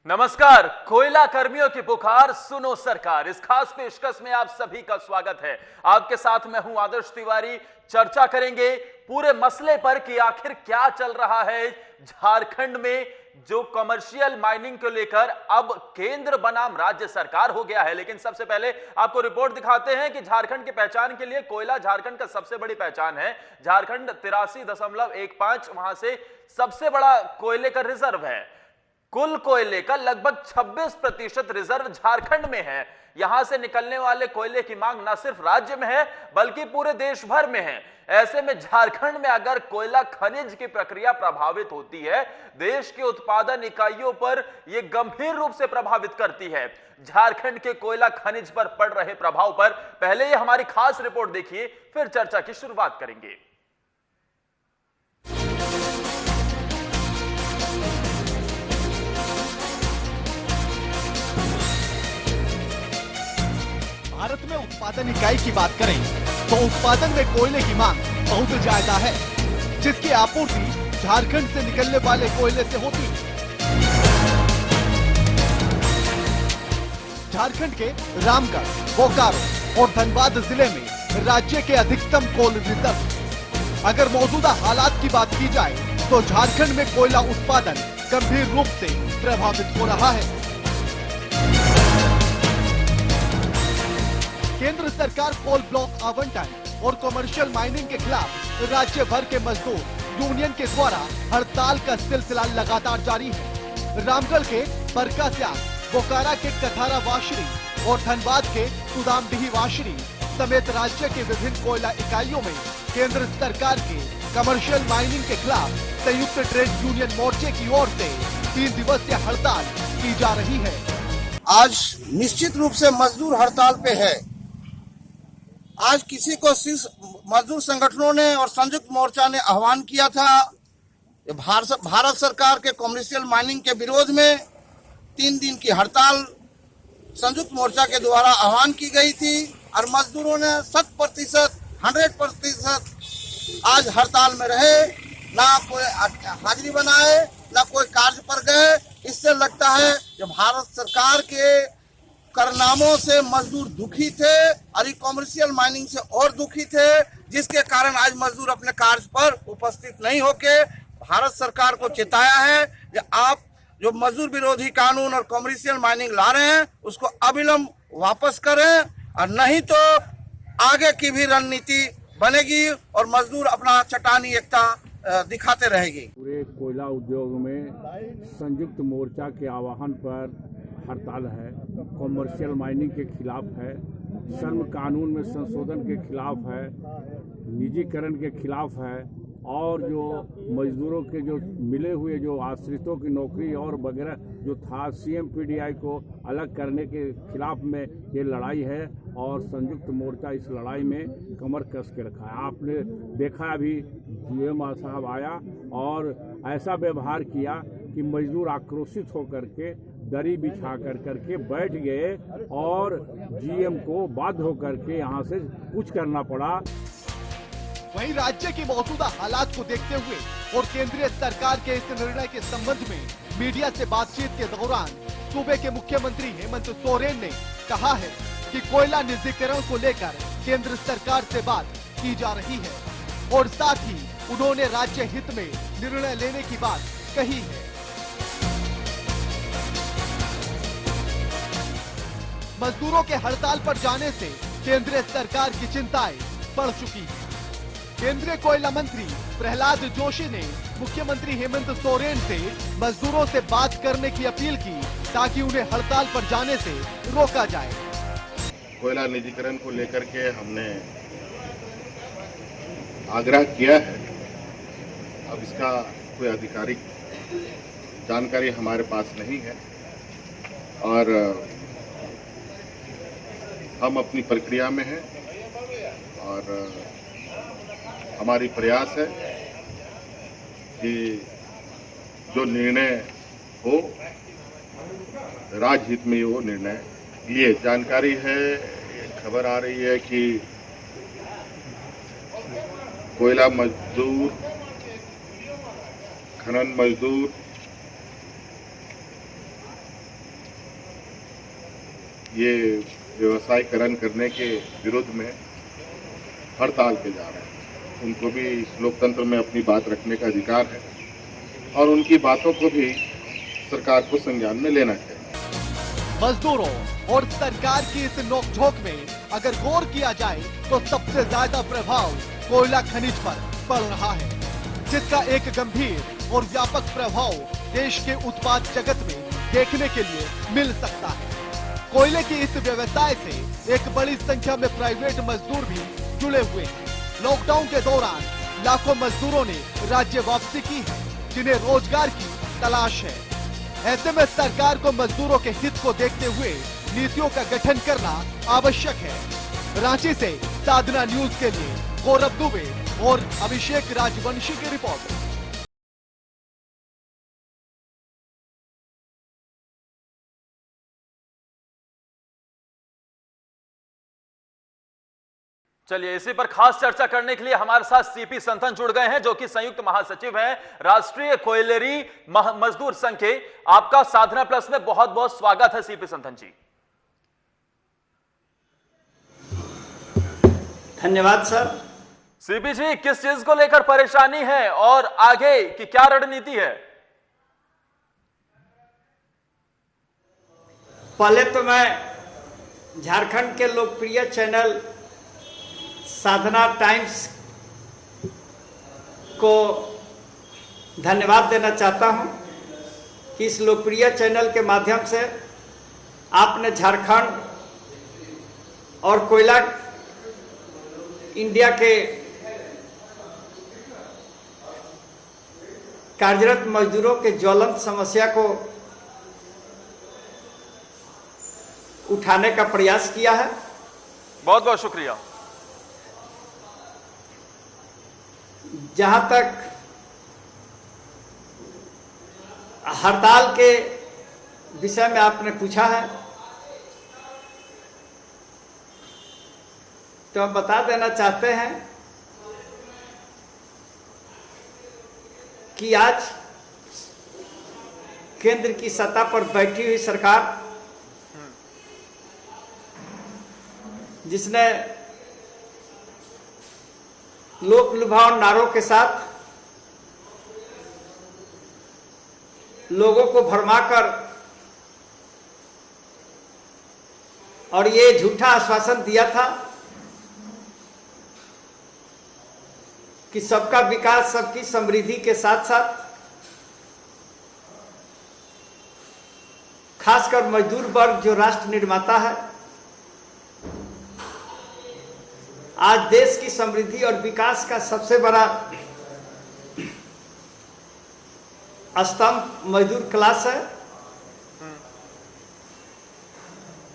नमस्कार। कोयला कर्मियों की पुकार सुनो सरकार, इस खास पेशकश में आप सभी का स्वागत है। आपके साथ मैं हूं आदर्श तिवारी। चर्चा करेंगे पूरे मसले पर कि आखिर क्या चल रहा है झारखंड में, जो कमर्शियल माइनिंग को लेकर अब केंद्र बनाम राज्य सरकार हो गया है। लेकिन सबसे पहले आपको रिपोर्ट दिखाते हैं कि झारखंड की पहचान के लिए कोयला झारखंड का सबसे बड़ी पहचान है। झारखंड 83.15 वहां से सबसे बड़ा कोयले का रिजर्व है। कुल कोयले का लगभग 26% रिजर्व झारखंड में है। यहां से निकलने वाले कोयले की मांग न सिर्फ राज्य में है बल्कि पूरे देश भर में है। ऐसे में झारखंड में अगर कोयला खनिज की प्रक्रिया प्रभावित होती है, देश के उत्पादन इकाइयों पर यह गंभीर रूप से प्रभावित करती है। झारखंड के कोयला खनिज पर पड़ रहे प्रभाव पर पहले ये हमारी खास रिपोर्ट देखिए, फिर चर्चा की शुरुआत करेंगे। भारत में उत्पादन इकाई की बात करें तो उत्पादन में कोयले की मांग बहुत ज्यादा है, जिसकी आपूर्ति झारखंड से निकलने वाले कोयले से होती है। झारखंड के रामगढ़, बोकारो और धनबाद जिले में राज्य के अधिकतम कोल रिजर्व। अगर मौजूदा हालात की बात की जाए तो झारखंड में कोयला उत्पादन गंभीर रूप से प्रभावित हो रहा है। केंद्र सरकार कोल ब्लॉक आवंटन और कमर्शियल माइनिंग के खिलाफ राज्य भर के मजदूर यूनियन के द्वारा हड़ताल का सिलसिला लगातार जारी है। रामगढ़ के बरकास्याग, बोकारो के कथारा वाशरी और धनबाद के सुदामडीही वाशरी समेत राज्य के विभिन्न कोयला इकाइयों में केंद्र सरकार के कमर्शियल माइनिंग के खिलाफ संयुक्त ट्रेड यूनियन मोर्चे की ओर से 3 दिवसीय हड़ताल की जा रही है। आज निश्चित रूप से मजदूर हड़ताल पे है। आज किसी को मजदूर संगठनों ने और संयुक्त मोर्चा ने आह्वान किया था भारत सरकार के कमर्शियल माइनिंग के विरोध में 3 दिन की हड़ताल संयुक्त मोर्चा के द्वारा आह्वान की गई थी और मजदूरों ने 100% आज हड़ताल में रहे, ना कोई हाजिरी बनाए ना कोई कार्य पर गए। इससे लगता है कि भारत सरकार के कारनामों से मजदूर दुखी थे और कमर्शियल माइनिंग से और दुखी थे, जिसके कारण आज मजदूर अपने कार्य पर उपस्थित नहीं होके भारत सरकार को चेताया है कि आप जो मजदूर विरोधी कानून और कमर्शियल माइनिंग ला रहे हैं उसको अविलंब वापस करें, और नहीं तो आगे की भी रणनीति बनेगी और मजदूर अपना चट्टानी एकता दिखाते रहेगी। पूरे कोयला उद्योग में संयुक्त मोर्चा के आह्वान पर हड़ताल है। कमर्शियल माइनिंग के खिलाफ है, श्रम कानून में संशोधन के खिलाफ है, निजीकरण के खिलाफ है, और जो मजदूरों के जो मिले हुए जो आश्रितों की नौकरी और वगैरह जो था CMPDI को अलग करने के खिलाफ में ये लड़ाई है। और संयुक्त मोर्चा इस लड़ाई में कमर कस के रखा है। आपने देखा अभी GM साहब आया और ऐसा व्यवहार किया कि मजदूर आक्रोशित होकर के दरी बिछा करके बैठ गए और GM को बाध्य होकर के यहाँ से कुछ करना पड़ा। वहीं राज्य के मौजूदा हालात को देखते हुए और केंद्रीय सरकार के इस निर्णय के संबंध में मीडिया से बातचीत के दौरान सूबे के मुख्यमंत्री हेमंत सोरेन ने कहा है कि कोयला निजीकरण को लेकर केंद्र सरकार से बात की जा रही है और साथ ही उन्होंने राज्य हित में निर्णय लेने की बात कही है। मजदूरों के हड़ताल पर जाने से केंद्रीय सरकार की चिंताएं बढ़ चुकी हैं। केंद्रीय कोयला मंत्री प्रहलाद जोशी ने मुख्यमंत्री हेमंत सोरेन से मजदूरों से बात करने की अपील की ताकि उन्हें हड़ताल पर जाने से रोका जाए। कोयला निजीकरण को लेकर के हमने आग्रह किया है। अब इसका कोई आधिकारिक जानकारी हमारे पास नहीं है और हम अपनी प्रक्रिया में हैं और हमारी प्रयास है कि जो निर्णय हो राजहित में वो निर्णय लिए। जानकारी है, खबर आ रही है कि कोयला मजदूर, खनन मजदूर ये व्यवसायीकरण करने के विरोध में हड़ताल पे जा रहे हैं। उनको भी इस लोकतंत्र में अपनी बात रखने का अधिकार है और उनकी बातों को भी सरकार को संज्ञान में लेना चाहिए। मजदूरों और सरकार की इस नोकझोंक में अगर गौर किया जाए तो सबसे ज्यादा प्रभाव कोयला खनिज पर पड़ रहा है, जिसका एक गंभीर और व्यापक प्रभाव देश के उत्पाद जगत में देखने के लिए मिल सकता है। कोयले की इस व्यवसाय से एक बड़ी संख्या में प्राइवेट मजदूर भी जुड़े हुए हैं। लॉकडाउन के दौरान लाखों मजदूरों ने राज्य वापसी की है, जिन्हें रोजगार की तलाश है। ऐसे में सरकार को मजदूरों के हित को देखते हुए नीतियों का गठन करना आवश्यक है। रांची से साधना न्यूज के लिए गौरव दुबे और अभिषेक राजवंशी की रिपोर्ट। चलिए, इसी पर खास चर्चा करने के लिए हमारे साथ सीपी संथन जुड़ गए हैं, जो कि संयुक्त महासचिव हैं राष्ट्रीय कोयलरी मजदूर संघ के। आपका साधना प्लस में बहुत बहुत स्वागत है सीपी संथन जी। धन्यवाद सर। सीपी जी, किस चीज को लेकर परेशानी है और आगे की क्या रणनीति है? पहले तो मैं झारखंड के लोकप्रिय चैनल साधना टाइम्स को धन्यवाद देना चाहता हूं कि इस लोकप्रिय चैनल के माध्यम से आपने झारखंड और कोयला इंडिया के कार्यरत मजदूरों के ज्वलंत समस्या को उठाने का प्रयास किया है। बहुत बहुत शुक्रिया। जहां तक हड़ताल के विषय में आपने पूछा है, तो हम बता देना चाहते हैं कि आज केंद्र की सत्ता पर बैठी हुई सरकार, जिसने लोक लुभावन नारों के साथ लोगों को भरमाकर और ये झूठा आश्वासन दिया था कि सबका विकास, सबकी समृद्धि के साथ साथ खासकर मजदूर वर्ग जो राष्ट्र निर्माता है, आज देश की समृद्धि और विकास का सबसे बड़ा स्तंभ मजदूर क्लास है,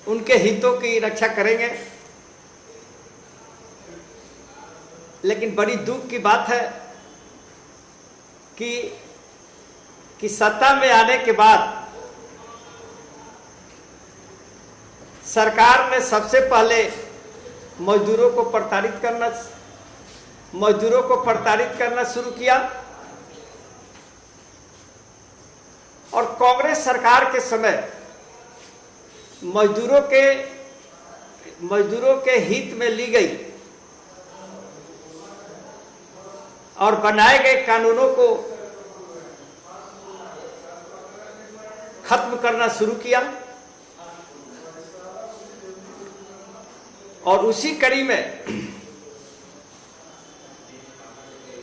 उनके हितों की रक्षा करेंगे। लेकिन बड़ी दुख की बात है कि सत्ता में आने के बाद सरकार ने सबसे पहले मजदूरों को प्रताड़ित करना शुरू किया और कांग्रेस सरकार के समय मजदूरों के हित में ली गई और बनाए गए कानूनों को खत्म करना शुरू किया और उसी कड़ी में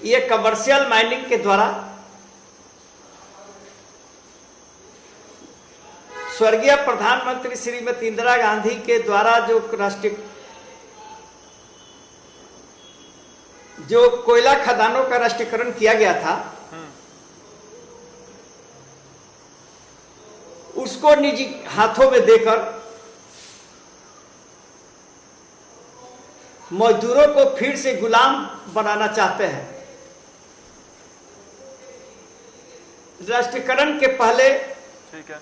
ये कमर्शियल माइनिंग के द्वारा स्वर्गीय प्रधानमंत्री श्रीमती इंदिरा गांधी के द्वारा जो कोयला खदानों का राष्ट्रीयकरण किया गया था, उसको निजी हाथों में देकर मजदूरों को फिर से गुलाम बनाना चाहते हैं। राष्ट्रीयकरण के पहले ठीक है,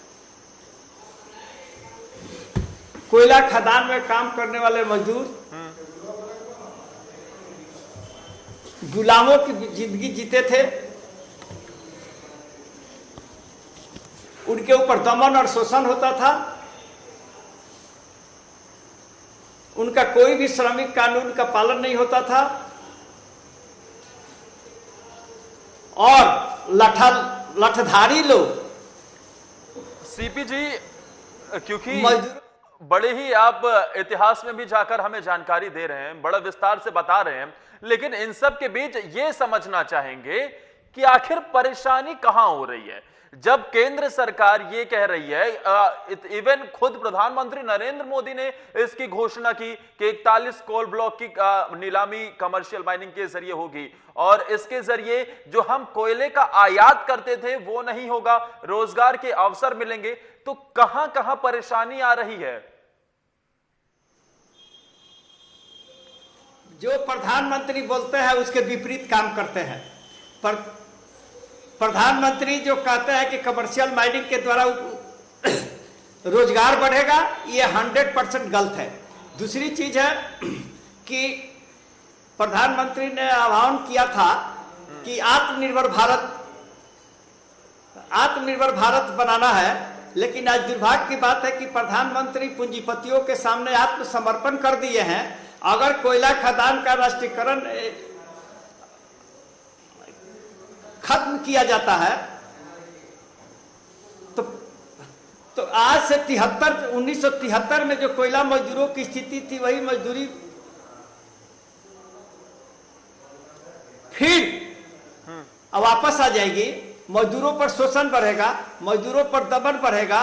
कोयला खदान में काम करने वाले मजदूर गुलामों की जिंदगी जीते थे, उनके ऊपर दमन और शोषण होता था भी श्रमिक कानून का पालन नहीं होता था और लठधारी लोग सीपी जी, क्योंकि मजदूर बड़े ही आप इतिहास में भी जाकर हमें जानकारी दे रहे हैं, बड़ा विस्तार से बता रहे हैं, लेकिन इन सब के बीच ये समझना चाहेंगे कि आखिर परेशानी कहां हो रही है। जब केंद्र सरकार ये कह रही है, इवन खुद प्रधानमंत्री नरेंद्र मोदी ने इसकी घोषणा की कि 41 कोल ब्लॉक की नीलामी कमर्शियल माइनिंग के जरिए होगी और इसके जरिए जो हम कोयले का आयात करते थे वो नहीं होगा, रोजगार के अवसर मिलेंगे, तो कहां कहां परेशानी आ रही है? जो प्रधानमंत्री बोलते हैं उसके विपरीत काम करते हैं। पर प्रधानमंत्री जो कहते हैं कि कमर्शियल माइनिंग के द्वारा रोजगार बढ़ेगा, ये 100% गलत है। दूसरी चीज है कि प्रधानमंत्री ने आह्वान किया था कि आत्मनिर्भर भारत बनाना है, लेकिन आज दुर्भाग्य की बात है कि प्रधानमंत्री पूंजीपतियों के सामने आत्मसमर्पण कर दिए हैं। अगर कोयला खदान का राष्ट्रीयकरण खत्म किया जाता है तो आज से 1973 में जो कोयला मजदूरों की स्थिति थी वही मजदूरी फिर वापस आ जाएगी। मजदूरों पर शोषण बढ़ेगा, मजदूरों पर दमन बढ़ेगा।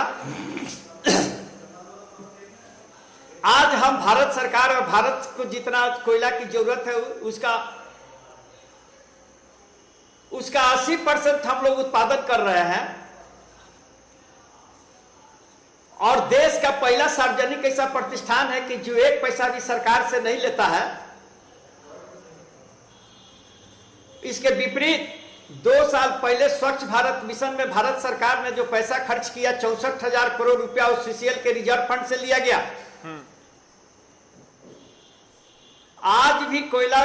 आज हम भारत सरकार और भारत को जितना कोयला की जरूरत है उसका 80% हम लोग उत्पादन कर रहे हैं और देश का पहला सार्वजनिक ऐसा प्रतिष्ठान है कि जो 1 पैसा भी सरकार से नहीं लेता है। इसके विपरीत 2 साल पहले स्वच्छ भारत मिशन में भारत सरकार ने जो पैसा खर्च किया 64,000 करोड़ रुपया उस सीसीएल के रिजर्व फंड से लिया गया। आज भी कोयला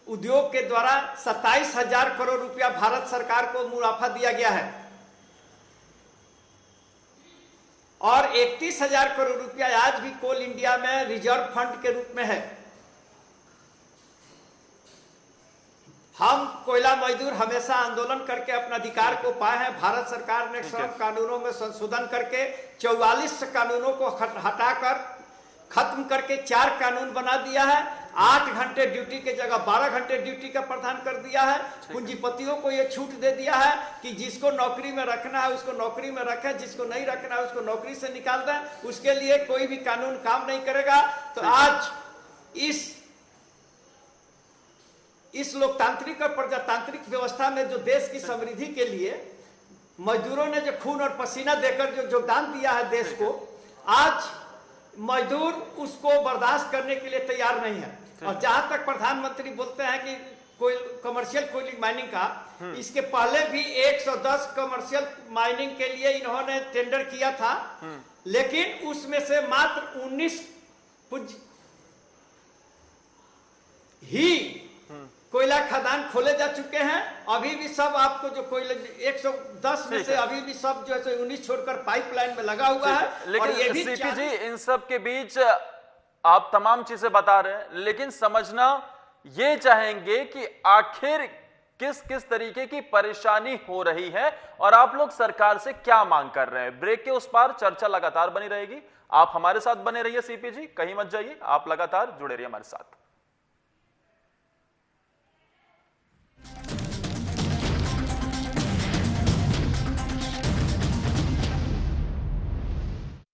उद्योग के द्वारा 27,000 करोड़ रुपया भारत सरकार को मुनाफा दिया गया है और 31,000 करोड़ रुपया आज भी कोल इंडिया में रिजर्व फंड के रूप में है। हम कोयला मजदूर हमेशा आंदोलन करके अपना अधिकार को पाए हैं। भारत सरकार ने श्रम कानूनों में संशोधन करके 44 कानूनों को हटाकर खत्म करके 4 कानून बना दिया है। 8 घंटे ड्यूटी के जगह 12 घंटे ड्यूटी का प्रावधान कर दिया है। पूंजीपतियों को यह छूट दे दिया है कि जिसको नौकरी में रखना है उसको नौकरी में रखें, जिसको नहीं रखना है उसको नौकरी से निकाल दें। उसके लिए कोई भी कानून काम नहीं करेगा। तो आज इस लोकतांत्रिक और प्रजातांत्रिक व्यवस्था में जो देश की समृद्धि के लिए मजदूरों ने जो खून और पसीना देकर जो योगदान दिया है देश को, आज मजदूर उसको बर्दाश्त करने के लिए तैयार नहीं है। और जहां तक प्रधानमंत्री बोलते हैं कि कोई कमर्शियल कोयला माइनिंग का, इसके पहले भी 110 कमर्शियल माइनिंग के लिए इन्होंने टेंडर किया था, लेकिन उसमें से मात्र 19 ही कोयला खदान खोले जा चुके हैं। अभी भी सब आपको जो कोयला 110 में से अभी भी सब जो है 19 छोड़कर पाइपलाइन में लगा हुआ है। लेकिन ये भी सीपी जी, इन सब के बीच आप तमाम चीजें बता रहे हैं, लेकिन समझना ये चाहेंगे कि आखिर किस किस तरीके की परेशानी हो रही है और आप लोग सरकार से क्या मांग कर रहे हैं। ब्रेक के उस पार चर्चा लगातार बनी रहेगी। आप हमारे साथ बने रहिए सीपी जी, कहीं मत जाइए, आप लगातार जुड़े रहिए हमारे साथ।